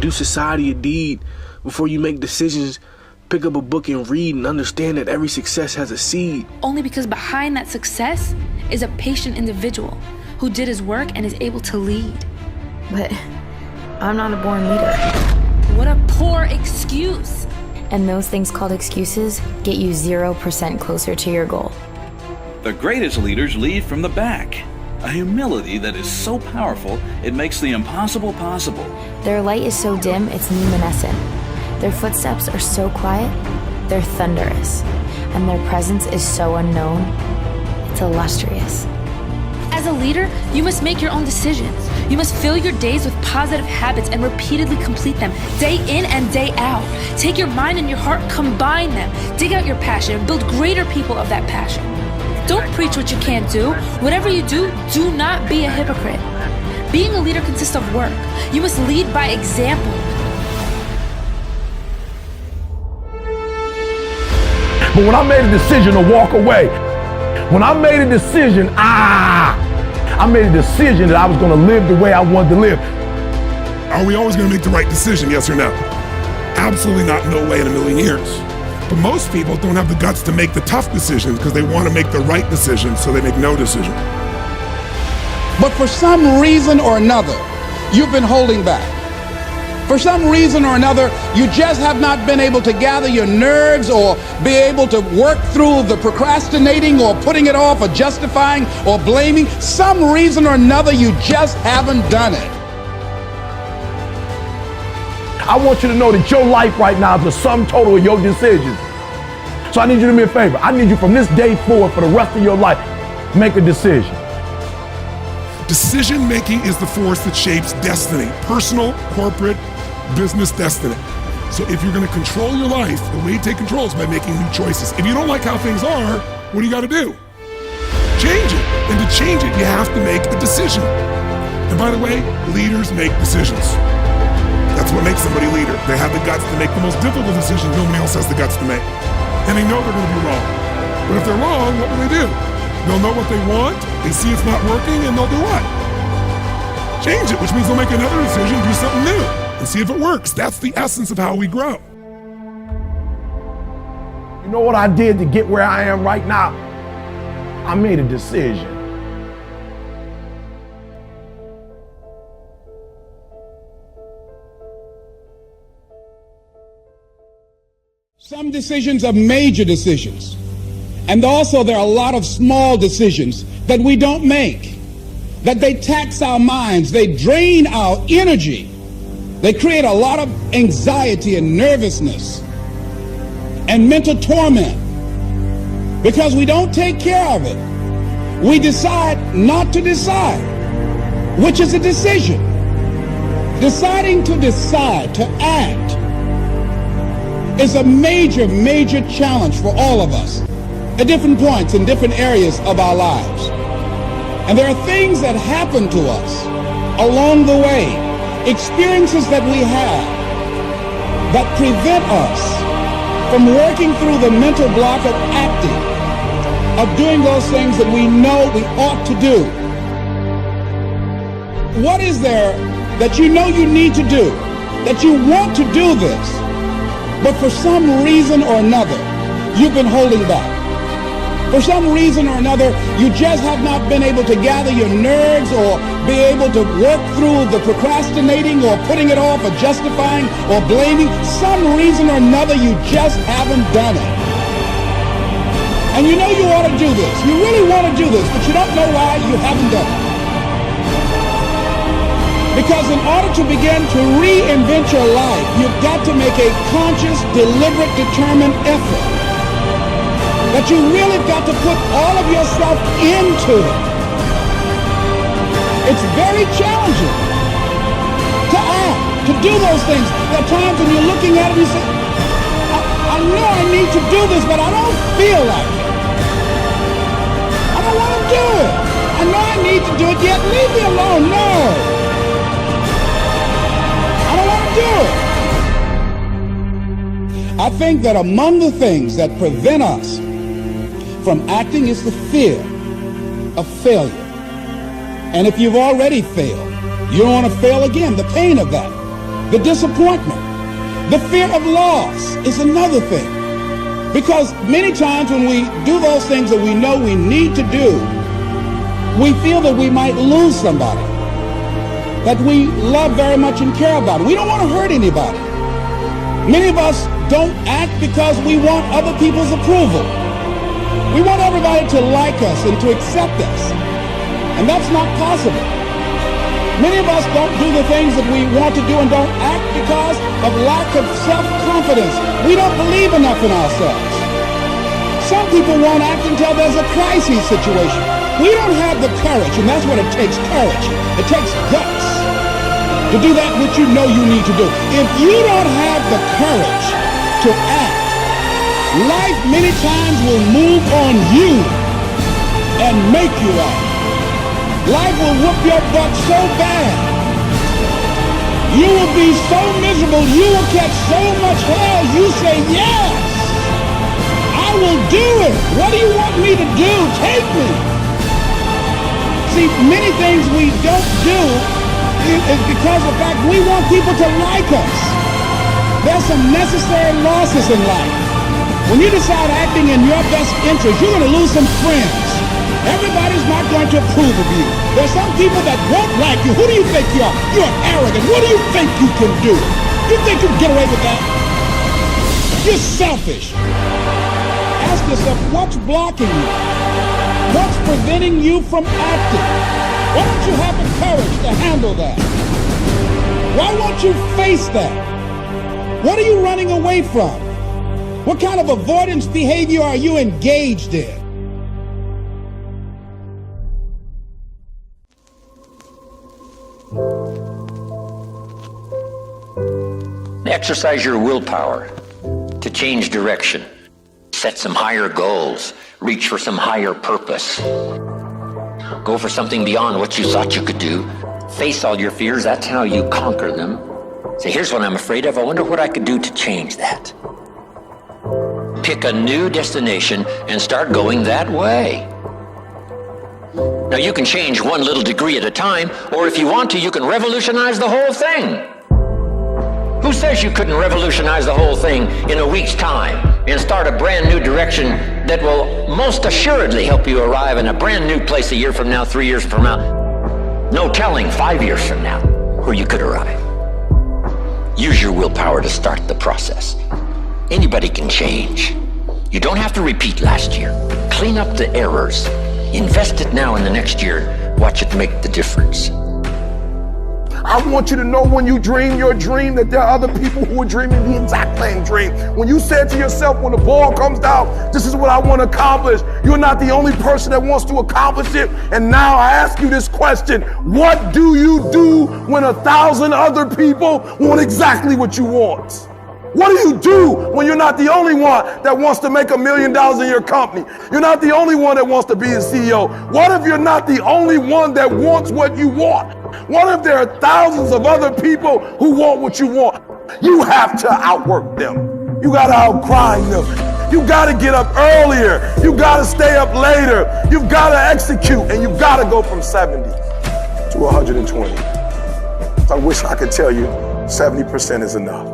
Do society a deed. Before you make decisions, pick up a book and read and understand that every success has a seed. Only because behind that success is a patient individual who did his work and is able to lead. But I'm not a born leader. What a poor excuse. And those things called excuses get you 0% closer to your goal. The greatest leaders lead from the back. A humility that is so powerful, it makes the impossible possible. Their light is so dim, it's luminescent. Their footsteps are so quiet, they're thunderous. And their presence is so unknown, it's illustrious. As a leader, you must make your own decisions. You must fill your days with positive habits and repeatedly complete them, day in and day out. Take your mind and your heart, combine them. Dig out your passion and build greater people of that passion. Don't preach what you can't do. Whatever you do, do not be a hypocrite. Being a leader consists of work. You must lead by example. But when I made a decision to walk away, when I made a decision, I made a decision that I was going to live the way I wanted to live. Are we always going to make the right decision, yes or no? Absolutely not, no way in a million years. But most people don't have the guts to make the tough decisions because they want to make the right decision, so they make no decision. But for some reason or another, you've been holding back. For some reason or another, you just have not been able to gather your nerves or be able to work through the procrastinating or putting it off or justifying or blaming. Some reason or another, you just haven't done it. I want you to know that your life right now is the sum total of your decisions. So I need you to do me a favor. I need you from this day forward for the rest of your life, make a decision. Decision making is the force that shapes destiny, personal, corporate, business destiny. So if you're going to control your life, the way you take control is by making new choices. If you don't like how things are, what do you got to do? Change it. And to change it, you have to make a decision. And by the way, leaders make decisions. That's what makes somebody a leader. They have the guts to make the most difficult decisions nobody else has the guts to make. And they know they're going to be wrong. But if they're wrong, what will they do? They'll know what they want, they see it's not working, and they'll do what? Change it, which means they'll make another decision, do something new, and see if it works. That's the essence of how we grow. You know what I did to get where I am right now? I made a decision. Some decisions are major decisions. And also there are a lot of small decisions that we don't make, that they tax our minds, they drain our energy, they create a lot of anxiety and nervousness and mental torment because we don't take care of it. We decide not to decide, which is a decision. Deciding to decide, to act, is a major, major challenge for all of us at different points in different areas of our lives. And there are things that happen to us along the way, experiences that we have that prevent us from working through the mental block of acting, of doing those things that we know we ought to do. What is there that you know you need to do, that you want to do this, but for some reason or another, you've been holding back? For some reason or another, you just have not been able to gather your nerves or be able to work through the procrastinating or putting it off or justifying or blaming. Some reason or another, you just haven't done it. And you know you ought to do this. You really want to do this, but you don't know why you haven't done it. Because in order to begin to reinvent your life, you've got to make a conscious, deliberate, determined effort. That you really got to put all of yourself into it. It's very challenging to act, to do those things. There are times when you're looking at it and you say, I know I need to do this, but I don't feel like it. I don't want to do it. I know I need to do it, yet leave me alone. No. I don't want to do it. I think that among the things that prevent us from acting is the fear of failure. And if you've already failed, you don't want to fail again, the pain of that. the disappointment, the fear of loss is another thing. Because many times when we do those things that we know we need to do, we feel that we might lose somebody that we love very much and care about. We don't want to hurt anybody. Many of us don't act because we want other people's approval. We want everybody to like us and to accept us. And that's not possible. Many of us don't do the things that we want to do and don't act because of lack of self-confidence. We don't believe enough in ourselves. Some people won't act until there's a crisis situation. We don't have the courage, and that's what it takes, courage. It takes guts to do that which you know you need to do. If you don't have the courage to act, life many times will move on you and make you act. Life will whoop your butt so bad. You will be so miserable, you will catch so much hell, you say, yes, I will do it. What do you want me to do? Take me. See, many things we don't do is because of the fact we want people to like us. There's some necessary losses in life. When you decide acting in your best interest, you're going to lose some friends. Everybody's not going to approve of you. There's some people that won't like you. Who do you think you are? You're arrogant. What do you think you can do? You think you can get away with that? You're selfish. Ask yourself, what's blocking you? What's preventing you from acting? Why don't you have the courage to handle that? Why won't you face that? What are you running away from? What kind of avoidance behavior are you engaged in? Exercise your willpower to change direction. Set some higher goals. Reach for some higher purpose. Go for something beyond what you thought you could do. Face all your fears. That's how you conquer them. Say, here's what I'm afraid of. I wonder what I could do to change that. Pick a new destination and start going that way. Now, you can change one little degree at a time, or if you want to, you can revolutionize the whole thing. Who says you couldn't revolutionize the whole thing in a week's time and start a brand new direction that will most assuredly help you arrive in a brand new place a year from now, 3 years from now? No telling 5 years from now where you could arrive. Use your willpower to start the process. Anybody can change. You don't have to repeat last year. Clean up the errors. Invest it now in the next year. Watch it make the difference. I want you to know when you dream your dream that there are other people who are dreaming the exact same dream. When you said to yourself, when the ball comes down, this is what I want to accomplish, you're not the only person that wants to accomplish it. And now I ask you this question: what do you do when 1,000 other people want exactly what you want? What do you do when you're not the only one that wants to make $1 million in your company? You're not the only one that wants to be a CEO. What if you're not the only one that wants what you want? What if there are thousands of other people who want what you want? You have to outwork them. You got to outgrind them. You got to get up earlier. You got to stay up later. You've got to execute, and you've got to go from 70 to 120. I wish I could tell you 70% is enough,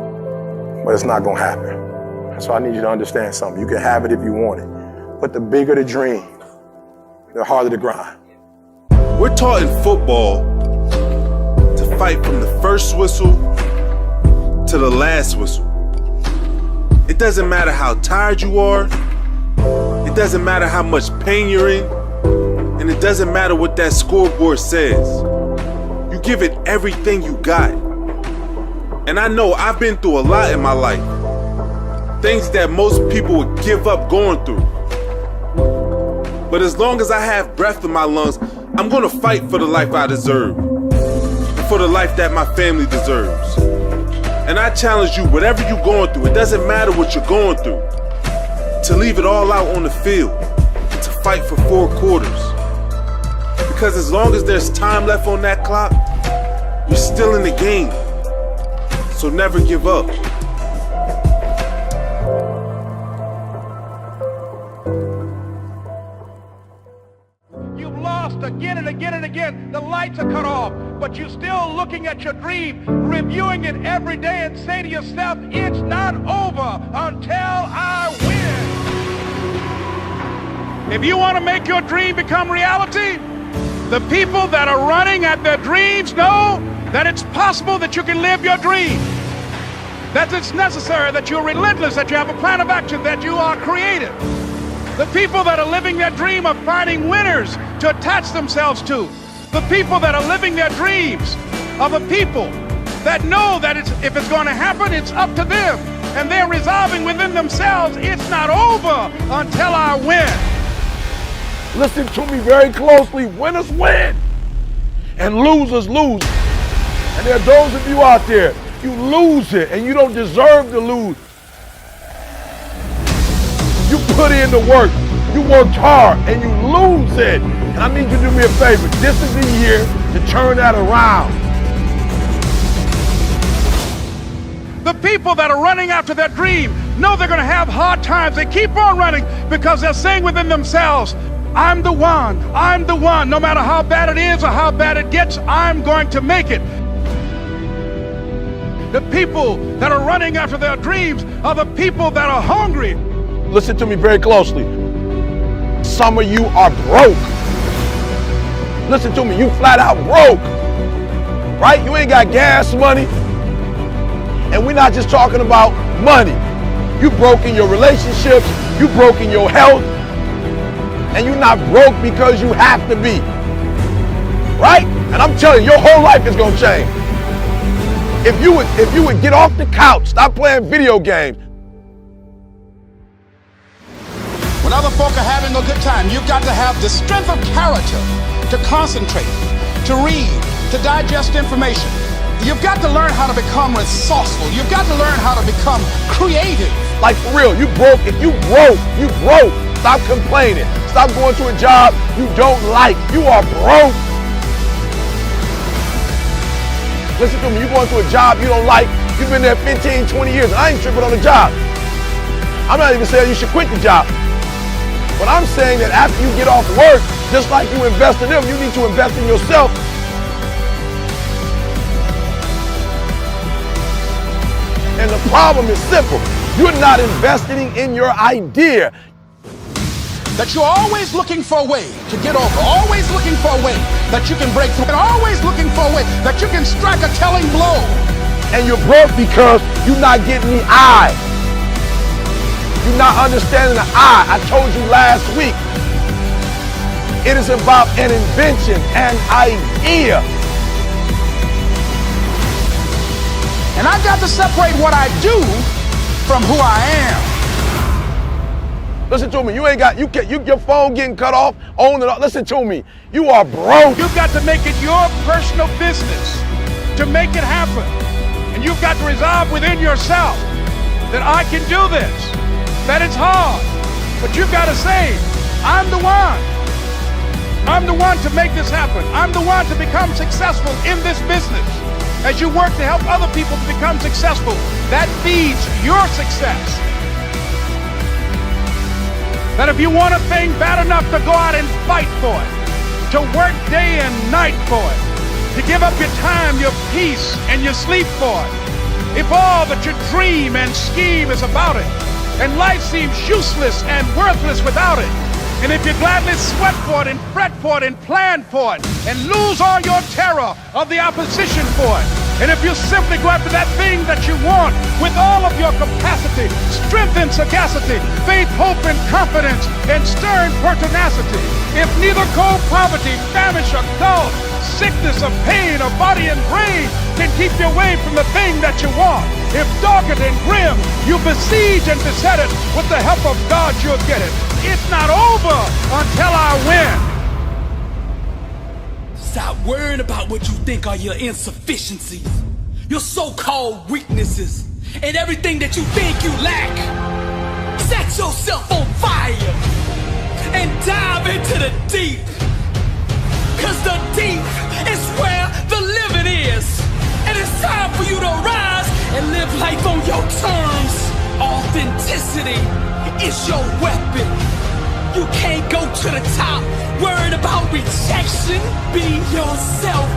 but it's not going to happen. So I need you to understand something. You can have it if you want it, but the bigger the dream, the harder the grind. We're taught in football to fight from the first whistle to the last whistle. It doesn't matter how tired you are. It doesn't matter how much pain you're in. And it doesn't matter what that scoreboard says. You give it everything you got. And I know I've been through a lot in my life. Things that most people would give up going through. But as long as I have breath in my lungs, I'm gonna fight for the life I deserve. And for the life that my family deserves. And I challenge you, whatever you're going through, it doesn't matter what you're going through, to leave it all out on the field, to fight for 4 quarters. Because as long as there's time left on that clock, you're still in the game. So never give up. You've lost again and again and again. The life lights are cut off, but you're still looking at your dream, reviewing it every day and say to yourself, it's not over until I win. If you want to make your dream become reality, the people that are running at their dreams know that it's possible that you can live your dream, that it's necessary, that you're relentless, that you have a plan of action, that you are creative. The people that are living their dream are finding winners to attach themselves to. The people that are living their dreams are the people that know that if it's going to happen, it's up to them. And they're resolving within themselves, it's not over until I win. Listen to me very closely. Winners win and losers lose. And there are those of you out there, you lose it and you don't deserve to lose. You put in the work, you worked hard, and you lose it. And I need you to do me a favor. This is the year to turn that around. The people that are running after their dream know they're going to have hard times. They keep on running because they're saying within themselves, I'm the one, I'm the one. No matter how bad it is or how bad it gets, I'm going to make it. The people that are running after their dreams are the people that are hungry. Listen to me very closely. Some of you are broke. Listen to me, you flat out broke. Right? You ain't got gas money. And we're not just talking about money. You broke in your relationships, you broke in your health, and you're not broke because you have to be. Right? And I'm telling you, your whole life is gonna change. If you would get off the couch, stop playing video games. When other folk are having a good time, you've got to have the strength of character to concentrate, to read, to digest information. You've got to learn how to become resourceful. You've got to learn how to become creative. Like for real, you broke. If you broke, you broke. Stop complaining. Stop going to a job you don't like. You are broke. Listen to me, you're going to a job you don't like. You've been there 15, 20 years, and I ain't tripping on the job. I'm not even saying you should quit the job. But I'm saying that after you get off work, just like you invest in them, you need to invest in yourself. And the problem is simple. You're not investing in your idea. That you're always looking for a way to get over, always looking for a way that you can break through, and always looking for a way that you can strike a telling blow. And you're broke because you're not getting the I. You're not understanding the I told you last week. It is about an invention, an idea. And I got to separate what I do from who I am. Listen to me, your phone getting cut off, on and off. Listen to me, you are broke. You've got to make it your personal business to make it happen. And you've got to resolve within yourself that I can do this, that it's hard, but you've got to say, I'm the one. I'm the one to make this happen. I'm the one to become successful in this business. As you work to help other people to become successful, that feeds your success. That if you want a thing bad enough to go out and fight for it, to work day and night for it, to give up your time, your peace, and your sleep for it, if all that you dream and scheme is about it, and life seems useless and worthless without it, and if you gladly sweat for it and fret for it and plan for it, and lose all your terror of the opposition for it, and if you simply go after that thing that you want with all of your capacity, strength and sagacity, faith, hope and confidence, and stern pertinacity, if neither cold poverty, famish or gulf, sickness or pain or body and brain can keep you away from the thing that you want, if dogged and grim, you besiege and beset it, with the help of God you'll get it. It's not over until I win. Stop worrying about what you think are your insufficiencies, your so-called weaknesses, and everything that you think you lack. Set yourself on fire and dive into the deep, cause the deep is where the living is. And it's time for you to rise and live life on your terms. Authenticity is your weapon. You can't go to the top, worried about rejection. Be yourself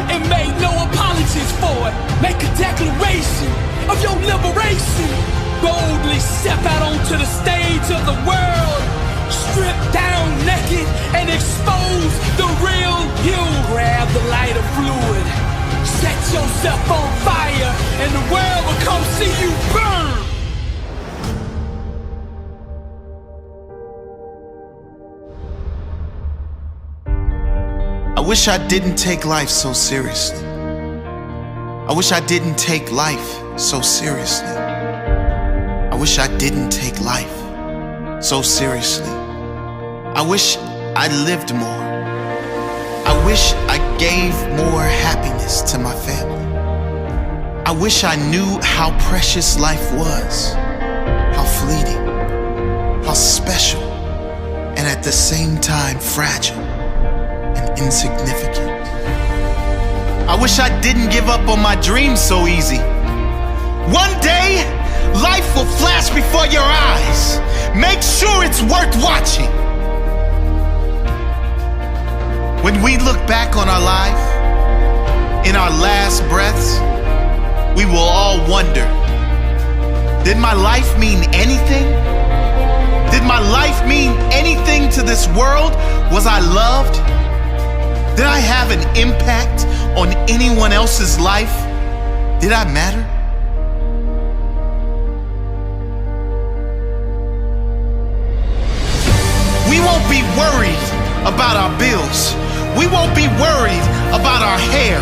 and make no apologies for it. Make a declaration of your liberation. Boldly step out onto the stage of the world. Strip down naked and expose the real you. Grab the lighter fluid. Set yourself on fire and the world will come see you burn. I wish I didn't take life so seriously. I wish I didn't take life so seriously. I wish I didn't take life so seriously. I wish I lived more. I wish I gave more happiness to my family. I wish I knew how precious life was, how fleeting, how special, and at the same time fragile and insignificant. I wish I didn't give up on my dreams so easy. One day, life will flash before your eyes. Make sure it's worth watching. When we look back on our life, in our last breaths, we will all wonder, did my life mean anything? Did my life mean anything to this world? Was I loved? Did I have an impact on anyone else's life? Did I matter? We won't be worried about our bills. We won't be worried about our hair.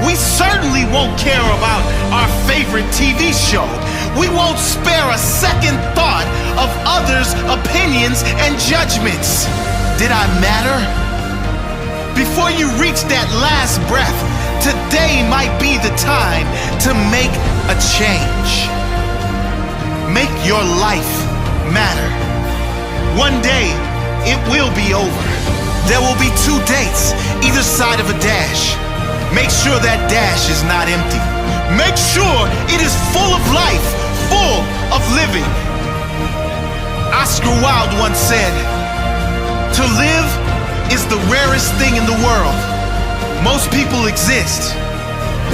We certainly won't care about our favorite TV show. We won't spare a second thought of others' opinions and judgments. Did I matter? Before you reach that last breath, today might be the time to make a change. Make your life matter. One day, it will be over. There will be 2 dates, either side of a dash. Make sure that dash is not empty. Make sure it is full of life, full of living. Oscar Wilde once said, "To live is the rarest thing in the world. Most people exist.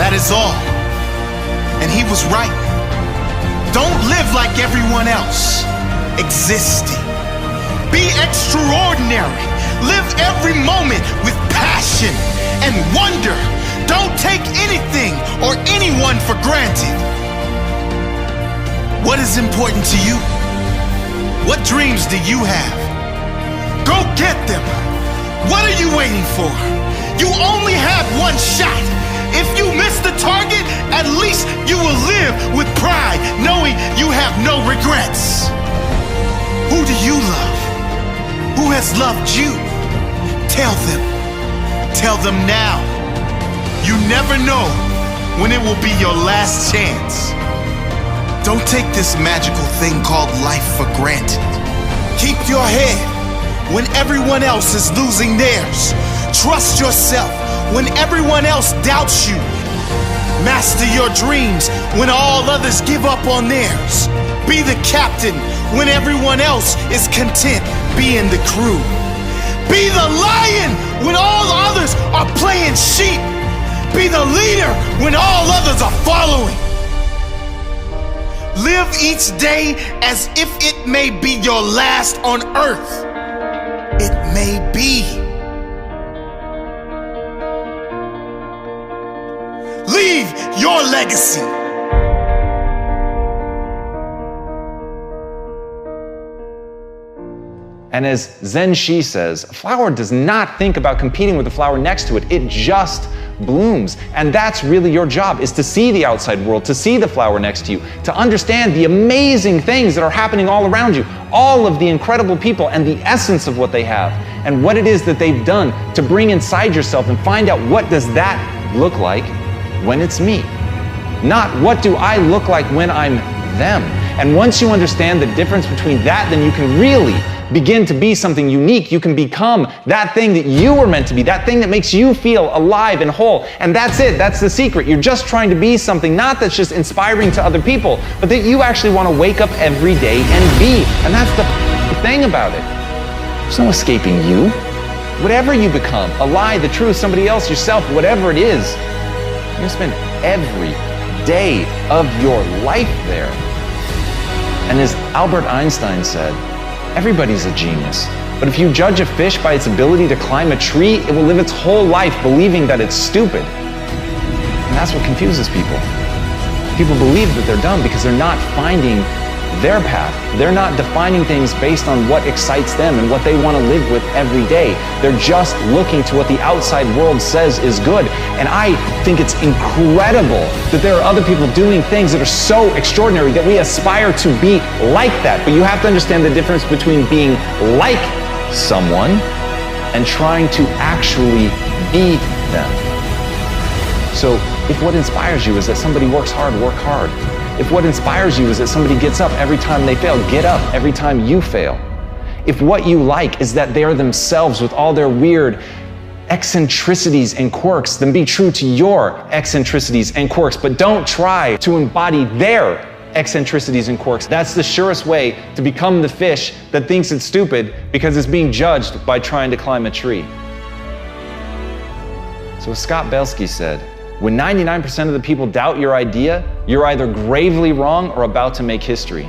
That is all." And he was right. Don't live like everyone else. Existing. Be extraordinary. Live every moment with passion and wonder. Don't take anything or anyone for granted. What is important to you? What dreams do you have? Go get them. What are you waiting for? You only have one shot. If you miss the target, at least you will live with pride, knowing you have no regrets. Who do you love? Who has loved you? Tell them. Tell them now. You never know when it will be your last chance. Don't take this magical thing called life for granted. Keep your head when everyone else is losing theirs. Trust yourself when everyone else doubts you. Master your dreams when all others give up on theirs. Be the captain when everyone else is content being the crew. Be the lion when all others are playing sheep. Be the leader when all others are following. Live each day as if it may be your last on earth. It may be. Leave your legacy. And as Zen Shi says, a flower does not think about competing with the flower next to it. It just blooms. And that's really your job, is to see the outside world, to see the flower next to you, to understand the amazing things that are happening all around you, all of the incredible people and the essence of what they have, and what it is that they've done to bring inside yourself and find out what does that look like when it's me. Not what do I look like when I'm them. And once you understand the difference between that, then you can really begin to be something unique. You can become that thing that you were meant to be, that thing that makes you feel alive and whole. And that's it, that's the secret. You're just trying to be something, not that's just inspiring to other people, but that you actually want to wake up every day and be. And that's the thing about it. There's no escaping you. Whatever you become, a lie, the truth, somebody else, yourself, whatever it is, you're gonna spend every day of your life there. And as Albert Einstein said, everybody's a genius. But if you judge a fish by its ability to climb a tree, it will live its whole life believing that it's stupid. And that's what confuses people. People believe that they're dumb because they're not finding their path. They're not defining things based on what excites them and what they want to live with every day. They're just looking to what the outside world says is good. And I think it's incredible that there are other people doing things that are so extraordinary that we aspire to be like that. But you have to understand the difference between being like someone and trying to actually be them. So if what inspires you is that somebody works hard, work hard. If what inspires you is that somebody gets up every time they fail, get up every time you fail. If what you like is that they are themselves with all their weird eccentricities and quirks, then be true to your eccentricities and quirks, but don't try to embody their eccentricities and quirks. That's the surest way to become the fish that thinks it's stupid because it's being judged by trying to climb a tree. So as Scott Belsky said, when 99% of the people doubt your idea, you're either gravely wrong or about to make history.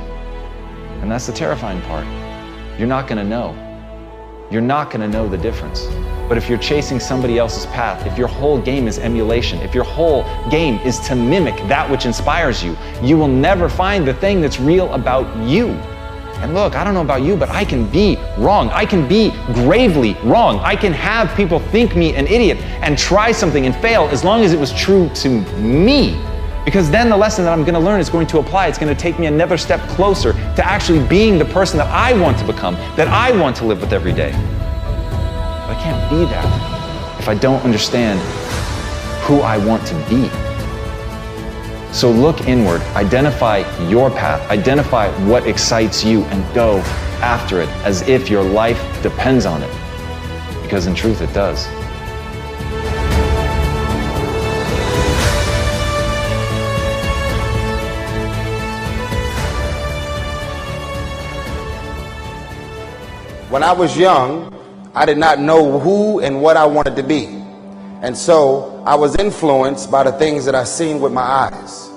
And that's the terrifying part. You're not gonna know. You're not gonna know the difference. But if you're chasing somebody else's path, if your whole game is emulation, if your whole game is to mimic that which inspires you, you will never find the thing that's real about you. And look, I don't know about you, but I can be wrong. I can be gravely wrong. I can have people think me an idiot and try something and fail as long as it was true to me. Because then the lesson that I'm gonna learn is going to apply. It's gonna take me another step closer to actually being the person that I want to become, that I want to live with every day. But I can't be that if I don't understand who I want to be. So look inward, identify your path, identify what excites you, and go after it as if your life depends on it. Because in truth, it does. When I was young, I did not know who and what I wanted to be. And so I was influenced by the things that I seen with my eyes.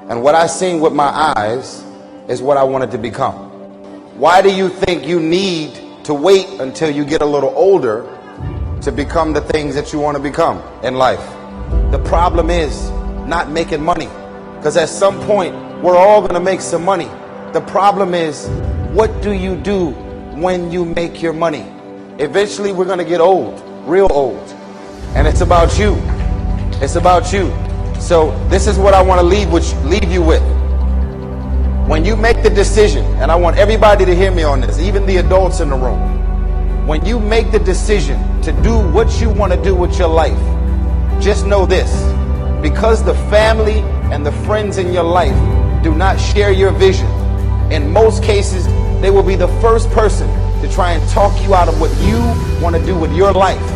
And what I seen with my eyes is what I wanted to become. Why do you think you need to wait until you get a little older to become the things that you want to become in life? The problem is not making money. Because at some point, we're all going to make some money. The problem is, what do you do when you make your money? Eventually, we're going to get old, real old. And it's about you. It's about you. So this is what I want to leave you with. When you make the decision, and I want everybody to hear me on this, even the adults in the room. When you make the decision to do what you want to do with your life, just know this. Because the family and the friends in your life do not share your vision, in most cases, they will be the first person to try and talk you out of what you want to do with your life.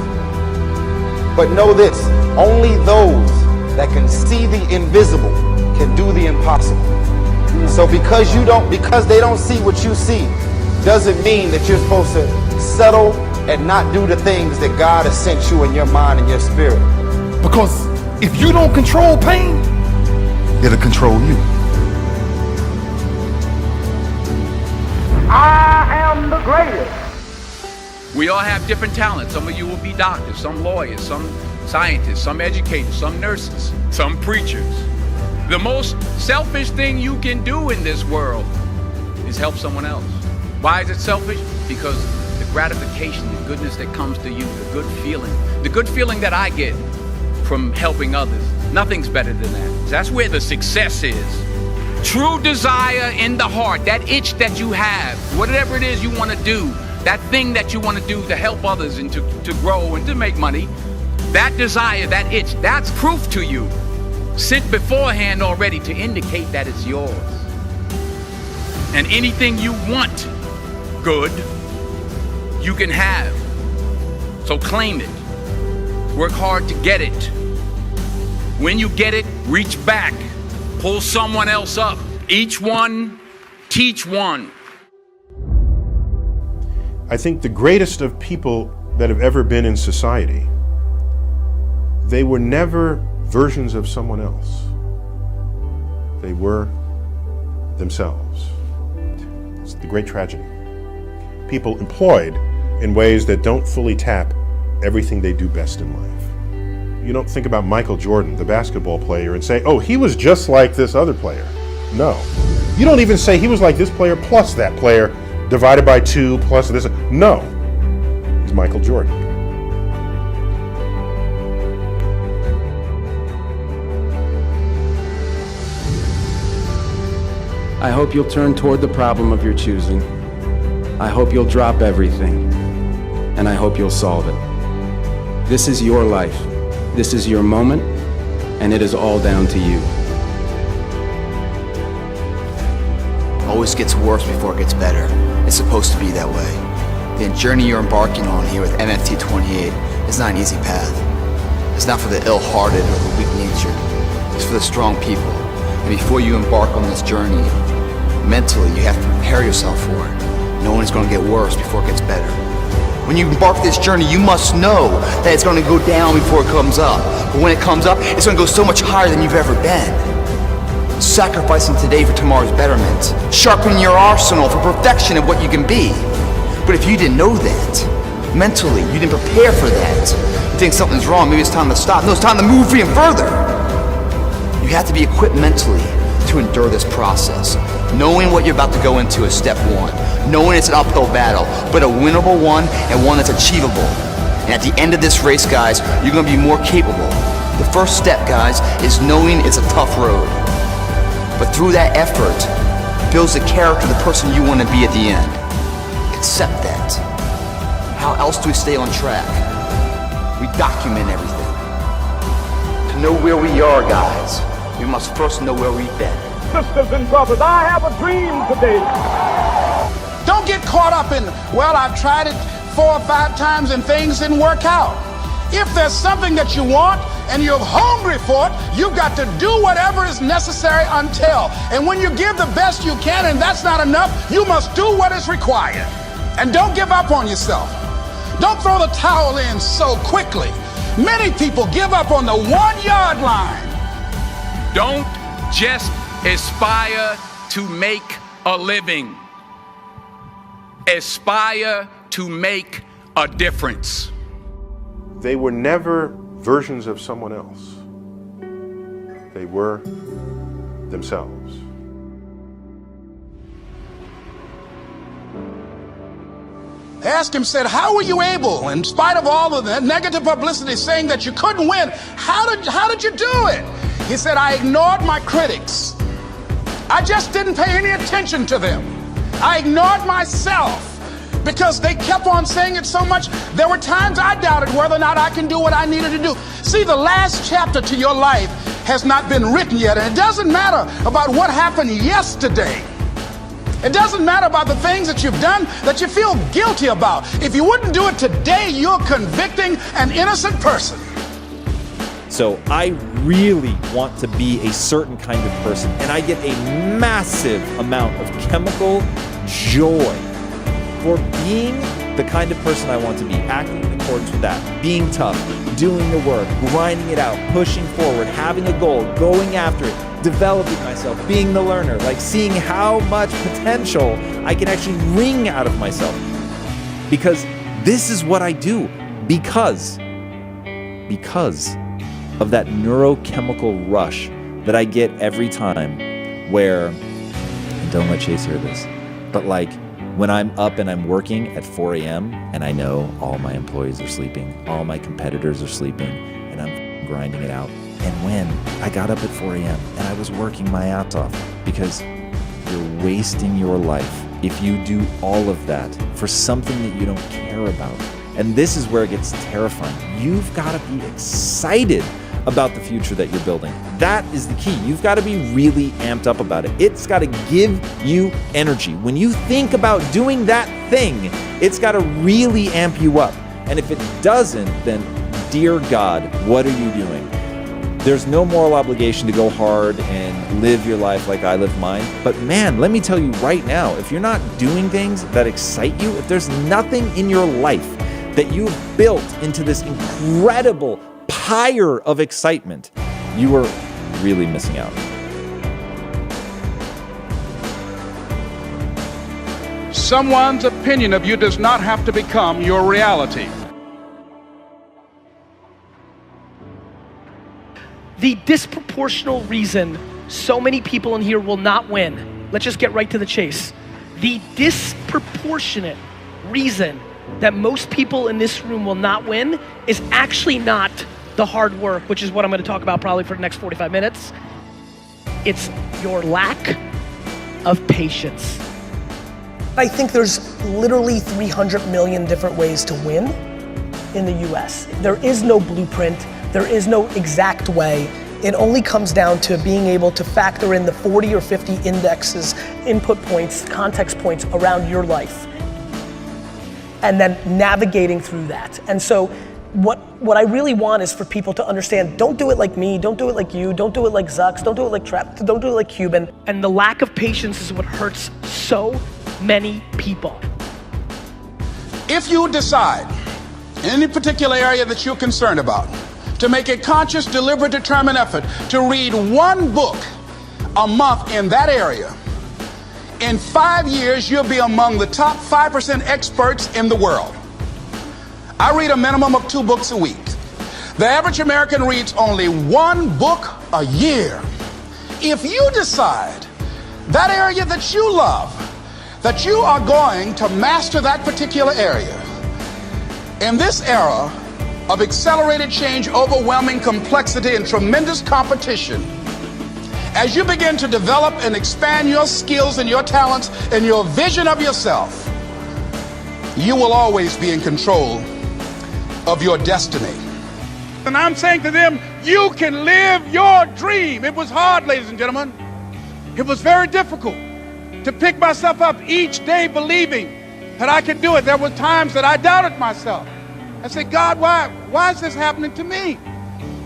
But know this, only those that can see the invisible can do the impossible. So because they don't see what you see, doesn't mean that you're supposed to settle and not do the things that God has sent you in your mind and your spirit. Because if you don't control pain, it'll control you. I am the greatest. We all have different talents. Some of you will be doctors, some lawyers, some scientists, some educators, some nurses, some preachers. The most selfish thing you can do in this world is help someone else. Why is it selfish? Because the gratification, the goodness that comes to you, the good feeling that I get from helping others, nothing's better than that. That's where the success is. True desire in the heart, that itch that you have, whatever it is you want to do, that thing that you want to do to help others and to grow and to make money, that desire, that itch, that's proof to you, sent beforehand already to indicate that it's yours. And anything you want good, you can have. So claim it. Work hard to get it. When you get it, reach back. Pull someone else up. Each one, teach one. I think the greatest of people that have ever been in society, they were never versions of someone else. They were themselves. It's the great tragedy. People employed in ways that don't fully tap everything they do best in life. You don't think about Michael Jordan, the basketball player, and say, oh, he was just like this other player. No. You don't even say he was like this player plus that player divided by 2 plus this. No. He's Michael Jordan. I hope you'll turn toward the problem of your choosing. I hope you'll drop everything. And I hope you'll solve it. This is your life. This is your moment. And it is all down to you. Always gets worse before it gets better. It's supposed to be that way. The journey you're embarking on here with MFT 28 is not an easy path. It's not for the ill-hearted or the weak-natured. It's for the strong people. And before you embark on this journey, mentally you have to prepare yourself for it. Knowing it's going to get worse before it gets better. When you embark this journey, you must know that it's going to go down before it comes up. But when it comes up, it's going to go so much higher than you've ever been. Sacrificing today for tomorrow's betterment. Sharpening your arsenal for perfection of what you can be. But if you didn't know that, mentally, you didn't prepare for that, you think something's wrong, maybe it's time to stop. No, it's time to move even further. You have to be equipped mentally to endure this process. Knowing what you're about to go into is step one. Knowing it's an uphill battle, but a winnable one and one that's achievable. And at the end of this race, guys, you're going to be more capable. The first step, guys, is knowing it's a tough road. But through that effort, builds the character, the person you want to be at the end. Accept that. How else do we stay on track? We document everything. To know where we are, guys, we must first know where we've been. Sisters and brothers, I have a dream today. Don't get caught up in, well, I've tried it 4 or 5 times and things didn't work out. If there's something that you want and you're hungry for it, you've got to do whatever is necessary until. And when you give the best you can and that's not enough, you must do what is required. And don't give up on yourself. Don't throw the towel in so quickly. Many people give up on the 1-yard line. Don't just aspire to make a living. Aspire to make a difference. They were never versions of someone else. They were themselves. Asked him, said, how were you able, in spite of all of the negative publicity saying that you couldn't win, how did you do it? He said, I ignored my critics. I just didn't pay any attention to them. I ignored myself because they kept on saying it so much. There were times I doubted whether or not I can do what I needed to do. See, the last chapter to your life has not been written yet, and it doesn't matter about what happened yesterday. It doesn't matter about the things that you've done that you feel guilty about. If you wouldn't do it today, you're convicting an innocent person. So I really want to be a certain kind of person, and I get a massive amount of chemical joy for being the kind of person I want to be, acting in accordance with that, being tough, doing the work, grinding it out, pushing forward, having a goal, going after it, developing myself, being the learner, like seeing how much potential I can actually wring out of myself. Because this is what I do, because of that neurochemical rush that I get every time where, and don't let Chase hear this, but like when I'm up and I'm working at 4 a.m. and I know all my employees are sleeping, all my competitors are sleeping, and I'm grinding it out. And when I got up at 4 a.m. and I was working my ass off, because you're wasting your life if you do all of that for something that you don't care about. And this is where it gets terrifying. You've got to be excited about the future that you're building. That is the key. You've got to be really amped up about it. It's got to give you energy. When you think about doing that thing, it's got to really amp you up. And if it doesn't, then dear God, what are you doing? There's no moral obligation to go hard and live your life like I live mine. But man, let me tell you right now, if you're not doing things that excite you, if there's nothing in your life that you've built into this incredible pyre of excitement, you are really missing out. Someone's opinion of you does not have to become your reality. The disproportional reason so many people in here will not win, let's just get right to the chase. The disproportionate reason that most people in this room will not win is actually not the hard work, which is what I'm going to talk about probably for the next 45 minutes. It's your lack of patience. I think there's literally 300 million different ways to win in the US. There is no blueprint. There is no exact way. It only comes down to being able to factor in the 40 or 50 indexes, input points, context points around your life, and then navigating through that. And so what I really want is for people to understand, don't do it like me, don't do it like you, don't do it like Zucks, don't do it like Trap, don't do it like Cuban. And the lack of patience is what hurts so many people. If you decide in any particular area that you're concerned about, to make a conscious, deliberate, determined effort to read one book a month in that area, in 5 years, you'll be among the top 5% experts in the world. I read a minimum of 2 books a week. The average American reads only 1 book a year. If you decide that area that you love, that you are going to master that particular area, in this era of accelerated change, overwhelming complexity, and tremendous competition, as you begin to develop and expand your skills and your talents and your vision of yourself, you will always be in control of your destiny. And I'm saying to them, you can live your dream. It was hard, ladies and gentlemen. It was very difficult to pick myself up each day believing that I could do it. There were times that I doubted myself. I said, God, why is this happening to me?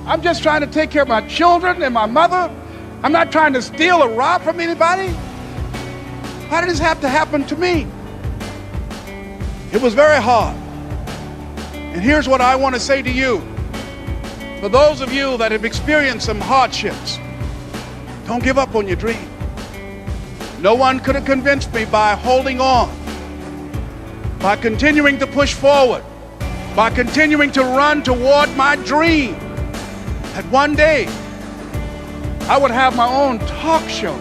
I'm just trying to take care of my children and my mother. I'm not trying to steal or rob from anybody. Why did this have to happen to me? It was very hard. And here's what I want to say to you. For those of you that have experienced some hardships, don't give up on your dream. No one could have convinced me by holding on, by continuing to push forward, by continuing to run toward my dream, that one day I would have my own talk show.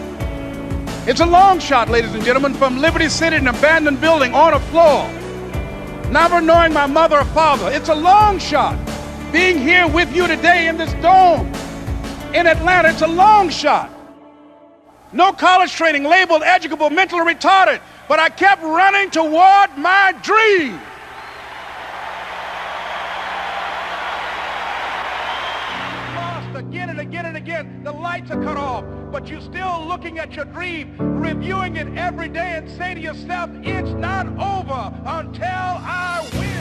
It's a long shot, ladies and gentlemen, from Liberty City, an abandoned building on a floor, never knowing my mother or father. It's a long shot. Being here with you today in this dome in Atlanta, it's a long shot. No college training, labeled educable, mentally retarded, but I kept running toward my dream. Again and again and again, the lights are cut off, but you're still looking at your dream, reviewing it every day and say to yourself, it's not over until I win.